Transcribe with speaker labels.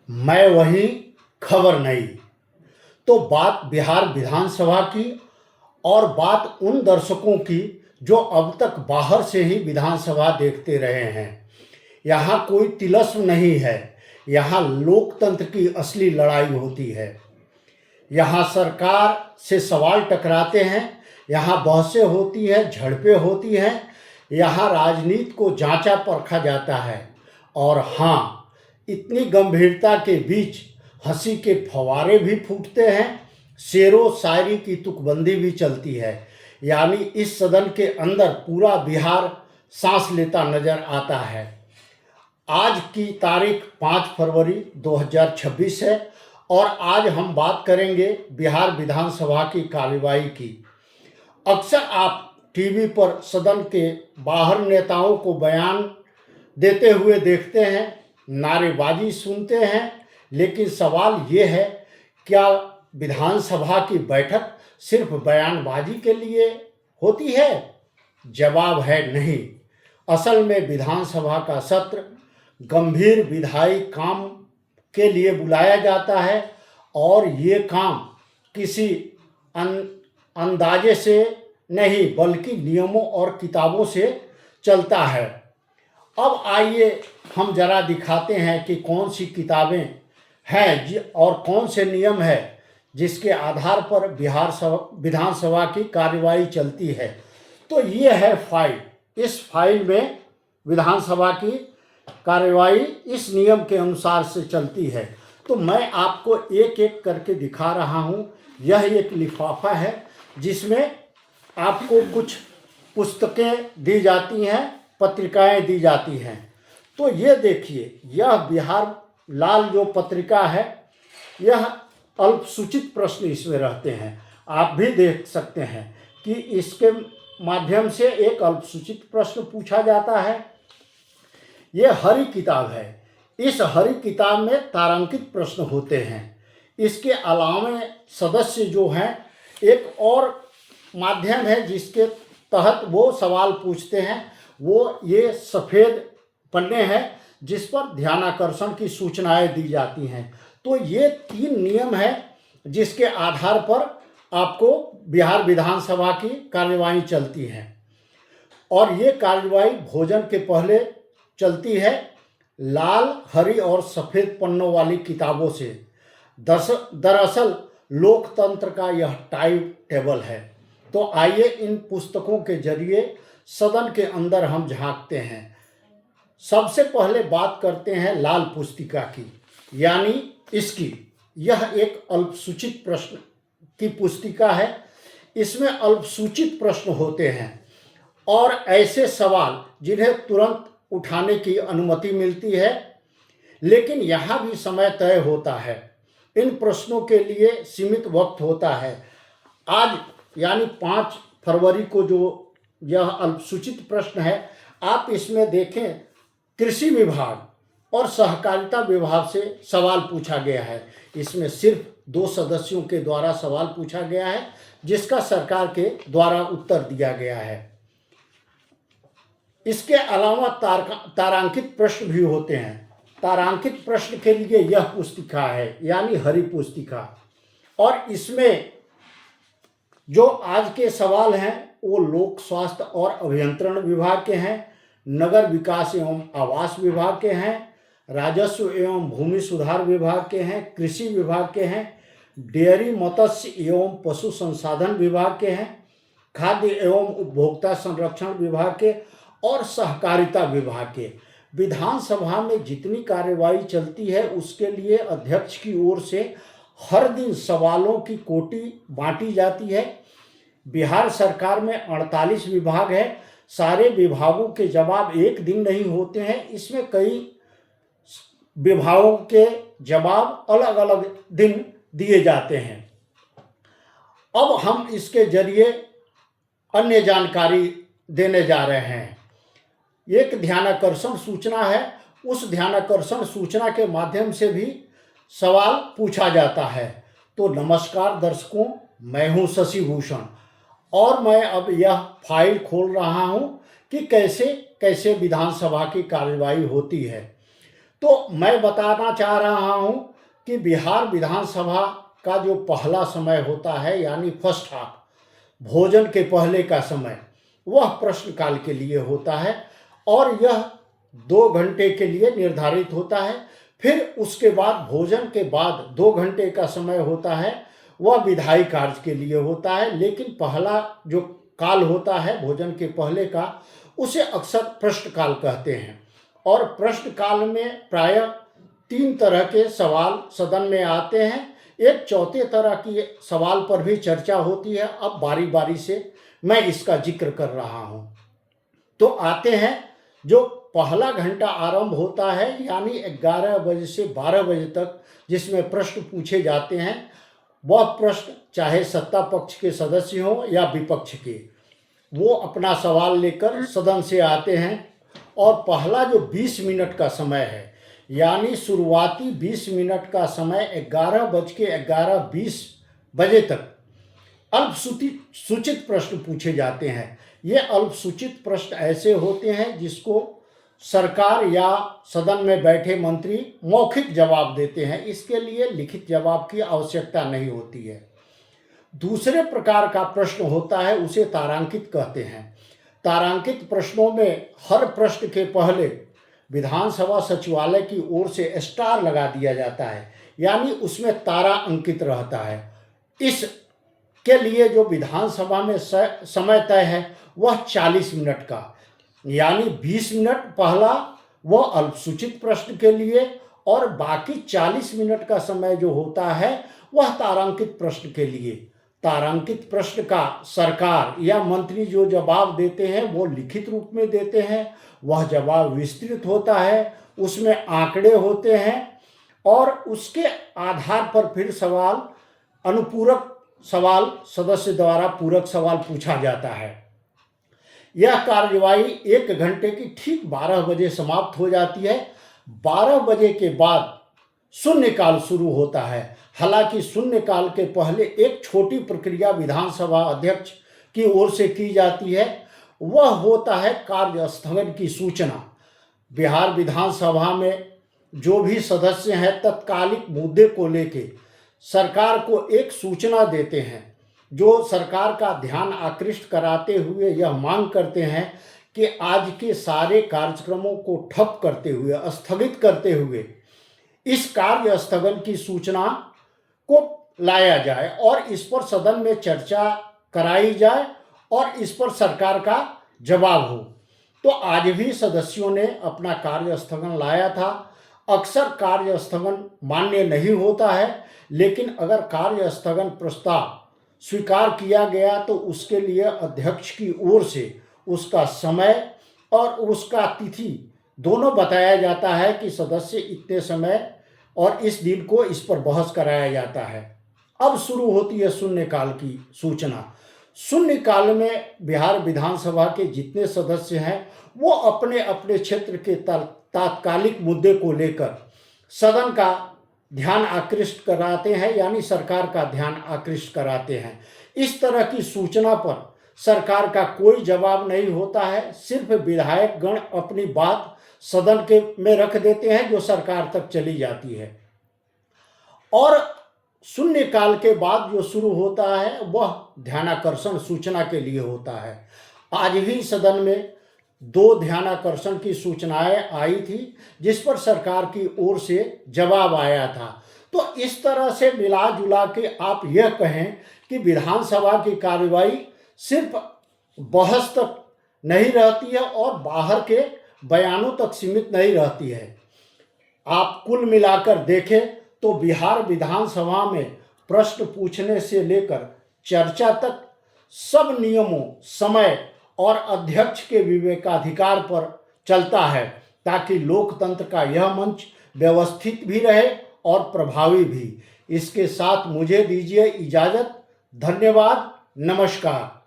Speaker 1: मैं वहीं, खबर नहीं। तो बात बिहार विधानसभा की और बात उन दर्शकों की जो अब तक बाहर से ही विधानसभा देखते रहे हैं। यहाँ कोई तिलस्म नहीं है, यहाँ लोकतंत्र की असली लड़ाई होती है। यहाँ सरकार से सवाल टकराते हैं, यहाँ बहसें होती हैं, झड़पें होती हैं, यहाँ राजनीति को जांचा परखा जाता है। और हाँ, इतनी गंभीरता के बीच हंसी के फव्वारे भी फूटते हैं, शेरो शायरी की तुकबंदी भी चलती है। यानी इस सदन के अंदर पूरा बिहार सांस लेता नजर आता है। आज की तारीख 5 फरवरी 2026 है और आज हम बात करेंगे बिहार विधानसभा की कार्यवाही की। अक्सर आप टीवी पर सदन के बाहर नेताओं को बयान देते हुए देखते हैं, नारेबाजी सुनते हैं, लेकिन सवाल ये है, क्या विधानसभा की बैठक सिर्फ बयानबाजी के लिए होती है? जवाब है नहीं। असल में विधानसभा का सत्र गंभीर विधायी काम के लिए बुलाया जाता है और ये काम किसी अंदाजे से नहीं बल्कि नियमों और किताबों से चलता है। अब आइए हम जरा दिखाते हैं कि कौन सी किताबें हैं और कौन से नियम है जिसके आधार पर विधानसभा की कार्यवाही चलती है। तो ये है फाइल। इस फाइल में विधानसभा की कार्यवाही इस नियम के अनुसार से चलती है। तो मैं आपको एक एक करके दिखा रहा हूँ। यह एक लिफाफा है जिसमें आपको कुछ पुस्तकें दी जाती हैं, पत्रिकाएं दी जाती हैं। तो ये देखिए, यह बिहार लाल जो पत्रिका है, यह अल्पसूचित प्रश्न इसमें रहते हैं। आप भी देख सकते हैं कि इसके माध्यम से एक अल्पसूचित प्रश्न पूछा जाता है। ये हरी किताब है। इस हरी किताब में तारांकित प्रश्न होते हैं। इसके अलावा सदस्य जो हैं, एक और माध्यम है जिसके तहत वो सवाल पूछते हैं, वो ये सफ़ेद पन्ने हैं जिस पर ध्यानाकर्षण की सूचनाएं दी जाती हैं। तो ये 3 नियम हैं जिसके आधार पर आपको बिहार विधानसभा की कार्यवाही चलती है। और ये कार्यवाही भोजन के पहले चलती है लाल, हरी और सफ़ेद पन्नों वाली किताबों से। दरअसल लोकतंत्र का यह टाइम टेबल है। तो आइए इन पुस्तकों के जरिए सदन के अंदर हम झांकते हैं। सबसे पहले बात करते हैं लाल पुस्तिका की, यानी इसकी। यह एक अल्पसूचित प्रश्न की पुस्तिका है। इसमें अल्पसूचित प्रश्न होते हैं और ऐसे सवाल जिन्हें तुरंत उठाने की अनुमति मिलती है, लेकिन यहाँ भी समय तय होता है। इन प्रश्नों के लिए सीमित वक्त होता है। आज यानी 5 फरवरी को जो यह अल्पसूचित प्रश्न है, आप इसमें देखें, कृषि विभाग और सहकारिता विभाग से सवाल पूछा गया है। इसमें सिर्फ 2 सदस्यों के द्वारा सवाल पूछा गया है जिसका सरकार के द्वारा उत्तर दिया गया है। इसके अलावा तारांकित प्रश्न भी होते हैं। तारांकित प्रश्न के लिए यह पुस्तिका है, यानी हरी पुस्तिका। और इसमें जो आज के सवाल हैं वो लोक स्वास्थ्य और अभियंत्रण विभाग के हैं, नगर विकास एवं आवास विभाग के हैं, राजस्व एवं भूमि सुधार विभाग के हैं, कृषि विभाग के हैं, डेयरी मत्स्य एवं पशु संसाधन विभाग के हैं, खाद्य एवं उपभोक्ता संरक्षण विभाग के और सहकारिता विभाग के। विधानसभा में जितनी कार्यवाही चलती है उसके लिए अध्यक्ष की ओर से हर दिन सवालों की कोटि बांटी जाती है। बिहार सरकार में 48 विभाग है। सारे विभागों के जवाब एक दिन नहीं होते हैं। इसमें कई विभागों के जवाब अलग अलग दिन दिए जाते हैं। अब हम इसके जरिए अन्य जानकारी देने जा रहे हैं। एक ध्यानाकर्षण सूचना है। उस ध्यानाकर्षण सूचना के माध्यम से भी सवाल पूछा जाता है। तो नमस्कार दर्शकों, मैं हूं शशि भूषण और मैं अब यह फाइल खोल रहा हूं कि कैसे कैसे विधानसभा की कार्यवाही होती है। तो मैं बताना चाह रहा हूं कि बिहार विधानसभा का जो पहला समय होता है यानी फर्स्ट हाफ, भोजन के पहले का समय, वह प्रश्नकाल के लिए होता है और यह 2 घंटे के लिए निर्धारित होता है। फिर उसके बाद भोजन के बाद 2 घंटे का समय होता है, वह विधायी कार्य के लिए होता है। लेकिन पहला जो काल होता है भोजन के पहले का, उसे अक्सर प्रश्नकाल कहते हैं। और प्रश्नकाल में प्रायः 3 तरह के सवाल सदन में आते हैं। एक चौथे तरह की सवाल पर भी चर्चा होती है। अब बारी बारी से मैं इसका जिक्र कर रहा हूं। तो आते हैं, जो पहला घंटा आरंभ होता है यानी 11 बजे से 12 बजे तक, जिसमें प्रश्न पूछे जाते हैं। वह प्रश्न चाहे सत्ता पक्ष के सदस्य हों या विपक्ष के, वो अपना सवाल लेकर सदन से आते हैं। और पहला जो 20 मिनट का समय है, यानी शुरुआती 20 मिनट का समय 11:11:20 बजे तक अल्पसूचित प्रश्न पूछे जाते हैं। ये अल्पसूचित प्रश्न ऐसे होते हैं जिसको सरकार या सदन में बैठे मंत्री मौखिक जवाब देते हैं। इसके लिए लिखित जवाब की आवश्यकता नहीं होती है। दूसरे प्रकार का प्रश्न होता है, उसे तारांकित कहते हैं। तारांकित प्रश्नों में हर प्रश्न के पहले विधानसभा सचिवालय की ओर से स्टार लगा दिया जाता है, यानी उसमें तारा अंकित रहता है। इसके लिए जो विधानसभा में समय तय है वह 40 मिनट का, यानी 20 मिनट पहला वह अल्पसूचित प्रश्न के लिए और बाकी 40 मिनट का समय जो होता है वह तारांकित प्रश्न के लिए। तारांकित प्रश्न का सरकार या मंत्री जो जवाब देते हैं वो लिखित रूप में देते हैं। वह जवाब विस्तृत होता है, उसमें आंकड़े होते हैं और उसके आधार पर फिर सवाल, अनुपूरक सवाल सदस्य द्वारा पूरक सवाल पूछा जाता है। यह कार्यवाही 1 घंटे की ठीक 12 बजे समाप्त हो जाती है। 12 बजे के बाद शून्यकाल शुरू होता है। हालांकि शून्यकाल के पहले एक छोटी प्रक्रिया विधानसभा अध्यक्ष की ओर से की जाती है, वह होता है कार्य स्थगन की सूचना। बिहार विधानसभा में जो भी सदस्य हैं तत्कालिक मुद्दे को लेके सरकार को एक सूचना देते हैं, जो सरकार का ध्यान आकृष्ट कराते हुए यह मांग करते हैं कि आज के सारे कार्यक्रमों को ठप करते हुए, स्थगित करते हुए इस कार्य स्थगन की सूचना को लाया जाए और इस पर सदन में चर्चा कराई जाए और इस पर सरकार का जवाब हो। तो आज भी सदस्यों ने अपना कार्य स्थगन लाया था। अक्सर कार्य स्थगन मान्य नहीं होता है, लेकिन अगर कार्य स्थगन प्रस्ताव स्वीकार किया गया तो उसके लिए अध्यक्ष की ओर से उसका समय और उसका तिथि दोनों बताया जाता है कि सदस्य इतने समय और इस दिन को इस पर बहस कराया जाता है। अब शुरू होती है शून्यकाल की सूचना। शून्यकाल में बिहार विधानसभा के जितने सदस्य हैं वो अपने अपने क्षेत्र के तात्कालिक मुद्दे को लेकर सदन का ध्यान आकृष्ट कराते हैं, यानी सरकार का ध्यान आकृष्ट कराते हैं। इस तरह की सूचना पर सरकार का कोई जवाब नहीं होता है। सिर्फ विधायक गण अपनी बात सदन के में रख देते हैं जो सरकार तक चली जाती है। और शून्यकाल के बाद जो शुरू होता है वह ध्यानाकर्षण सूचना के लिए होता है। आज भी सदन में 2 ध्यानाकर्षण की सूचनाएं आई थी जिस पर सरकार की ओर से जवाब आया था। तो इस तरह से मिला जुला के आप यह कहें कि विधानसभा की कार्यवाही सिर्फ बहस तक नहीं रहती है और बाहर के बयानों तक सीमित नहीं रहती है। आप कुल मिलाकर देखें तो बिहार विधानसभा में प्रश्न पूछने से लेकर चर्चा तक सब नियमों, समय और अध्यक्ष के विवेकाधिकार पर चलता है, ताकि लोकतंत्र का यह मंच व्यवस्थित भी रहे और प्रभावी भी। इसके साथ मुझे दीजिए इजाज़त। धन्यवाद। नमस्कार।